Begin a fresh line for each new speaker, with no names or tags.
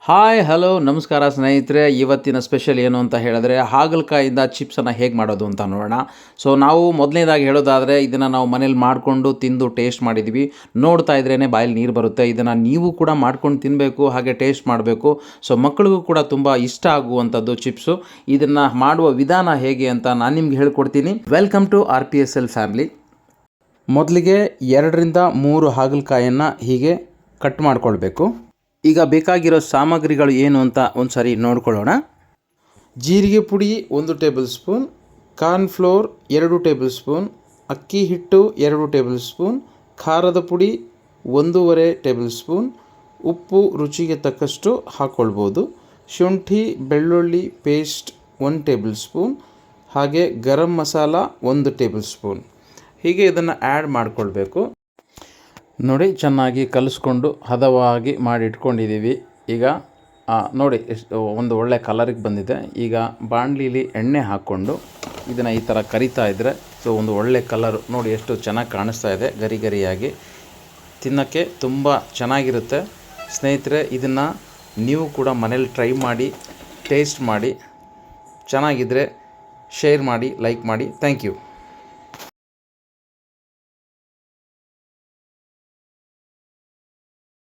Hi hello ನಮಸ್ಕಾರ ಸ್ನೇಹಿತರೆ. ಇವತ್ತಿನ ಸ್ಪೆಷಲ್ ಏನು ಅಂತ ಹೇಳಿದ್ರೆ ಹಾಗಲಕಾಯಿಂದ ಚಿಪ್ಸನ್ನು ಹೇಗೆ ಮಾಡೋದು ಅಂತ ನೋಡೋಣ. ಸೊ ನಾವು ಮೊದಲನೇದಾಗಿ ಹೇಳೋದಾದರೆ ಇದನ್ನು ನಾವು ಮನೇಲಿ ಮಾಡಿಕೊಂಡು ತಿಂದು ಟೇಸ್ಟ್ ಮಾಡಿದ್ವಿ. ನೋಡ್ತಾ ಇದ್ರೇ ಬಾಯಲ್ಲಿ ನೀರು ಬರುತ್ತೆ. ಇದನ್ನು ನೀವು ಕೂಡ ಮಾಡ್ಕೊಂಡು ತಿನ್ನಬೇಕು, ಹಾಗೆ ಟೇಸ್ಟ್ ಮಾಡಬೇಕು. ಸೊ ಮಕ್ಕಳಿಗೂ ಕೂಡ ತುಂಬ ಇಷ್ಟ ಆಗುವಂಥದ್ದು ಚಿಪ್ಸು. ಇದನ್ನು ಮಾಡುವ ವಿಧಾನ ಹೇಗೆ ಅಂತ ನಾನು ನಿಮ್ಗೆ ಹೇಳ್ಕೊಡ್ತೀನಿ. Welcome to RPSL family. ಮೊದಲಿಗೆ 2ರಿಂದ 3 ಹಾಗಲಕಾಯನ್ನು ಹೀಗೆ ಕಟ್ ಮಾಡ್ಕೊಳ್ಬೇಕು. ಈಗ ಬೇಕಾಗಿರೋ ಸಾಮಗ್ರಿಗಳು ಏನು ಅಂತ ಒಂದು ಸಾರಿ ನೋಡ್ಕೊಳ್ಳೋಣ. ಜೀರಿಗೆ ಪುಡಿ 1 table spoon, cornflour 2 table spoon, ಅಕ್ಕಿ ಹಿಟ್ಟು 2 ಟೇಬಲ್ ಸ್ಪೂನ್, ಖಾರದ ಪುಡಿ 1.5 ಟೇಬಲ್ ಸ್ಪೂನ್, ಉಪ್ಪು ರುಚಿಗೆ ತಕ್ಕಷ್ಟು ಹಾಕ್ಕೊಳ್ಬೋದು, ಶುಂಠಿ ಬೆಳ್ಳುಳ್ಳಿ ಪೇಸ್ಟ್ 1 ಟೇಬಲ್ ಸ್ಪೂನ್, ಹಾಗೆ ಗರಂ ಮಸಾಲ 1 ಟೇಬಲ್ ಸ್ಪೂನ್. ಹೀಗೆ ಇದನ್ನು ಆ್ಯಡ್ ಮಾಡಿಕೊಳ್ಬೇಕು. ನೋಡಿ, ಚೆನ್ನಾಗಿ ಕಲಿಸ್ಕೊಂಡು ಹದವಾಗಿ ಮಾಡಿ ಇಟ್ಕೊಂಡಿದ್ದೀವಿ. ಈಗ ನೋಡಿ ಎಷ್ಟು ಒಂದು ಒಳ್ಳೆ ಕಲರಿಗೆ ಬಂದಿದೆ. ಈಗ ಬಾಣಲಿಲಿ ಎಣ್ಣೆ ಹಾಕ್ಕೊಂಡು ಇದನ್ನು ಈ ಥರ ಕರಿತಾ ಇದ್ದರೆ ಸೊ ಒಂದು ಒಳ್ಳೆ ಕಲರು ನೋಡಿ ಎಷ್ಟು ಚೆನ್ನಾಗಿ ಕಾಣಿಸ್ತಾ ಇದೆ. ಗರಿ ಗರಿಯಾಗಿ ತಿನ್ನೋಕ್ಕೆ ತುಂಬ ಚೆನ್ನಾಗಿರುತ್ತೆ. ಸ್ನೇಹಿತರೆ, ಇದನ್ನು ನೀವು ಕೂಡ ಮನೇಲಿ ಟ್ರೈ ಮಾಡಿ, ಟೇಸ್ಟ್ ಮಾಡಿ. ಚೆನ್ನಾಗಿದ್ದರೆ ಶೇರ್ ಮಾಡಿ, ಲೈಕ್ ಮಾಡಿ. Thank you.